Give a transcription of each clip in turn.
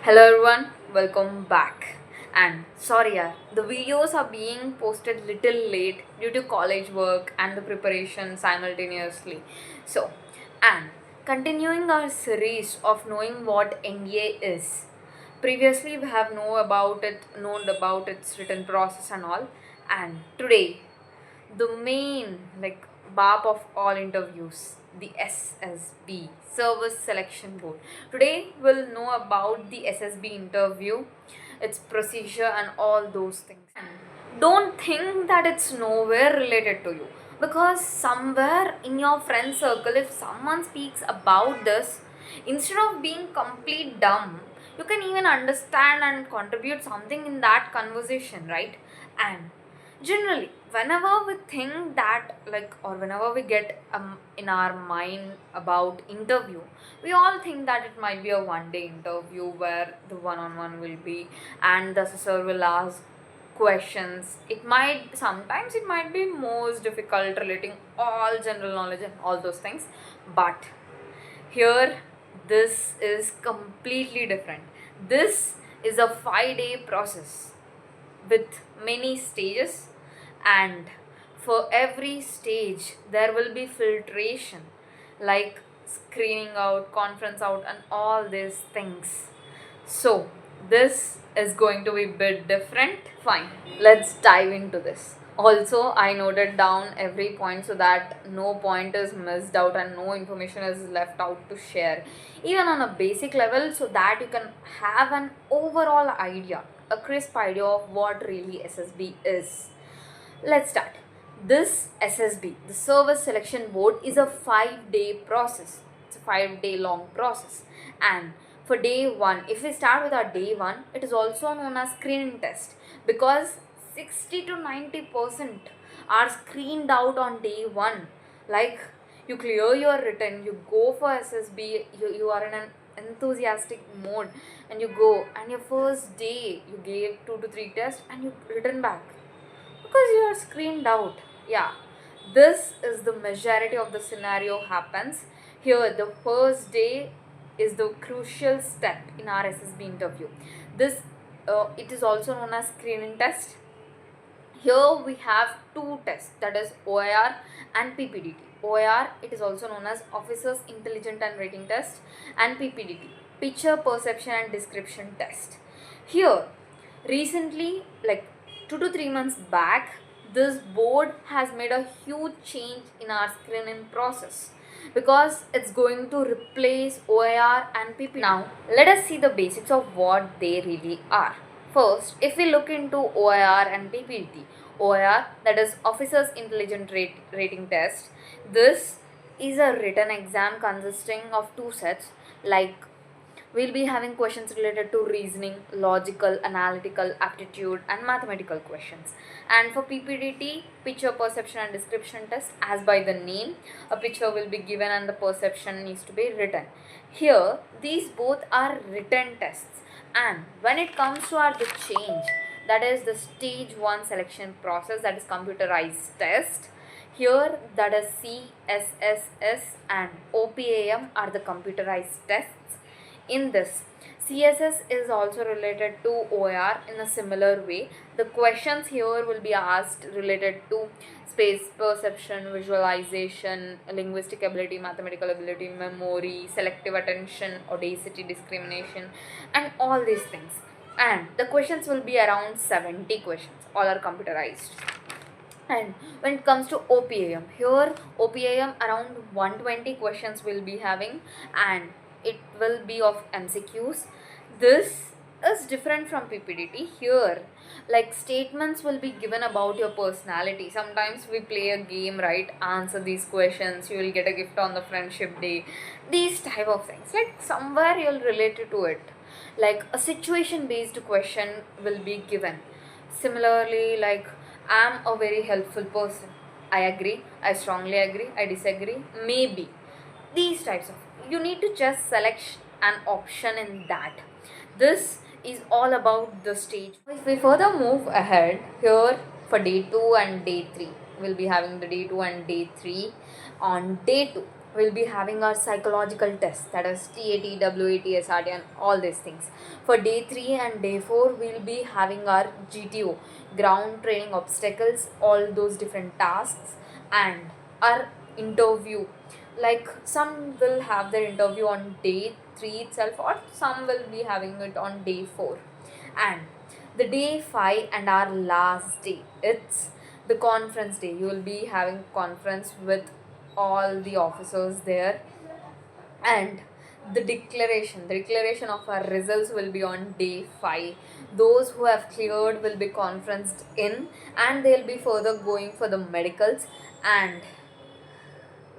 Hello everyone, welcome back. And sorry, the videos are being posted little late due to college work and the preparation simultaneously. So, and continuing our series of knowing what NDA is. Previously, we have known about its written process and all. And today, the main BAP of all interviews, the SSB, Service Selection Board. Today we'll know about the SSB interview, its procedure and all those things. And don't think that it's nowhere related to you, because somewhere in your friend circle, if someone speaks about this, instead of being complete dumb, you can even understand and contribute something in that conversation, right? And generally, whenever we think that, or whenever we get in our mind about interview, we all think that it might be a one day interview where the one-on-one will be and the assessor will ask questions. It might be most difficult, relating all general knowledge and all those things, but here this is completely different. This is a 5-day process with many stages, and for every stage there will be filtration, like screening out, conference out, and all these things. So this is going to be a bit different. Fine, let's dive into this. Also, I noted down every point so that no point is missed out and no information is left out to share, even on a basic level, so that you can have an overall idea, a crisp idea of what really SSB is. Let's start. This SSB, the Service Selection Board, is a 5-day process. It's a 5-day long process. And for day one, if we start with our day one, it is also known as screening test, because 60 to 90% are screened out on day one. Like, you clear your written, you go for SSB, you are in an enthusiastic mode, and you go, and your first day you gave 2 to 3 tests and you return back because you are screened out. Yeah, this is the majority of the scenario happens here. The first day is the crucial step in our SSB interview. This it is also known as screening test. Here we have two tests, that is OIR and PPDT. OIR, it is also known as Officers Intelligence and Rating Test, and PPDT, Picture Perception and Description Test. Here, recently, like 2 to 3 months back, this board has made a huge change in our screening process, because it's going to replace OIR and PPDT. Now, let us see the basics of what they really are. First, if we look into OIR and PPDT, OIR, that is Officers Intelligence Rating Test, this is a written exam consisting of two sets. Like, we'll be having questions related to reasoning, logical, analytical, aptitude, and mathematical questions. And for PPDT, Picture Perception and Description Test, as by the name, a picture will be given and the perception needs to be written. Here, these both are written tests. And when it comes to the change, that is the stage 1 selection process, that is computerized test. Here, that is CSSS and OPAM are the computerized tests. In this, CSS is also related to OIR in a similar way. The questions here will be asked related to space perception, visualization, linguistic ability, mathematical ability, memory, selective attention, audacity, discrimination, and all these things. And the questions will be around 70 questions, all are computerized. And when it comes to OPAM, here OPAM around 120 questions will be having, and it will be of MCQs. This is different from PPDT. Here, like, statements will be given about your personality. Sometimes we play a game, right? Answer these questions, you will get a gift on the friendship day. These type of things, like somewhere you'll relate it to it. Like, a situation based question will be given. Similarly, like, I'm a very helpful person. I agree, I strongly agree, I disagree, maybe. These types of, you need to just select an option in that. This is all about the stage. If we further move ahead, here for day 2 and day 3, we'll be having the day 2 and day 3. On day 2, we'll be having our psychological tests, that is TAT, WAT, SRT, and all these things. For day 3 and day 4, we'll be having our GTO, ground training obstacles, all those different tasks, and our interview. Like some will have their interview on day 3 itself, or some will be having it on day 4. And the day 5 and our last day, it's the conference day. You will be having conference with all the officers there, and the declaration of our results will be on day 5. Those who have cleared will be conferenced in, and they'll be further going for the medicals. And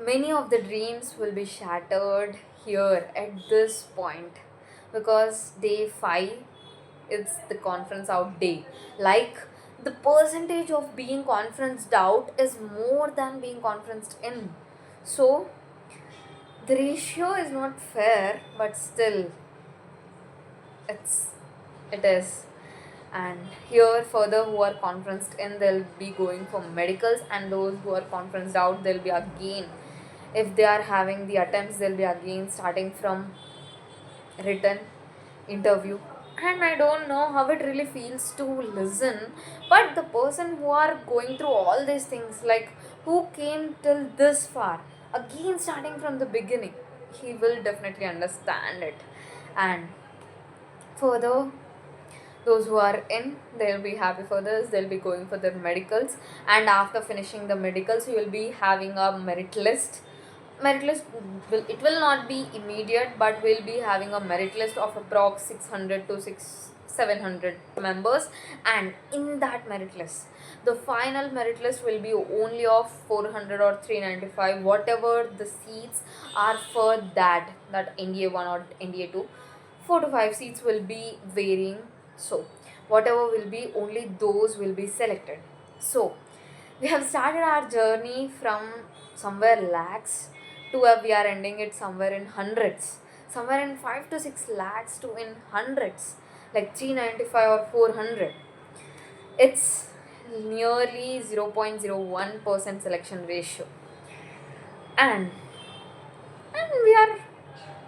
many of the dreams will be shattered here at this point, because day 5, it's the conference out day. Like, the percentage of being conferenced out is more than being conferenced in. So the ratio is not fair, but still it's it is. And here further, who are conferenced in, they'll be going for medicals, and those who are conferenced out, they'll be again, if they are having the attempts, they'll be again starting from written interview. And I don't know how it really feels to listen, but the person who are going through all these things, like who came till this far, again starting from the beginning, he will definitely understand it. And further, those who are in, they'll be happy for this, they'll be going for their medicals. And after finishing the medicals, you will be having a merit list. It will not be immediate, but we'll be having a merit list of approx 600 to 700 members. And in that merit list, the final merit list will be only of 400 or 395, whatever the seats are for that NDA 1 or NDA 2. 4 to 5 seats will be varying. So whatever will be, only those will be selected. So we have started our journey from somewhere lakhs to we are ending it somewhere in hundreds, somewhere in 5 to 6 lakhs to in hundreds, like 395 or 400. It's nearly 0.01% selection ratio. And and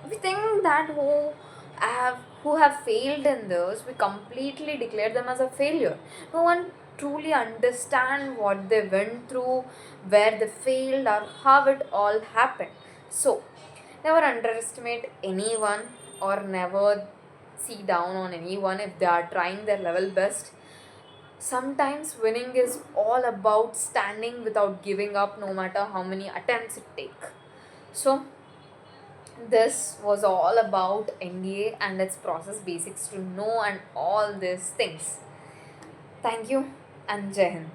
we think that who have failed in this, we completely declare them as a failure. No one truly understand what they went through, where they failed, or how it all happened. So never underestimate anyone, or never see down on anyone if they are trying their level best. Sometimes winning is all about standing without giving up, no matter how many attempts it take. So this was all about NDA and its process basics to know, and all these things. Thank you, and Jai Hind.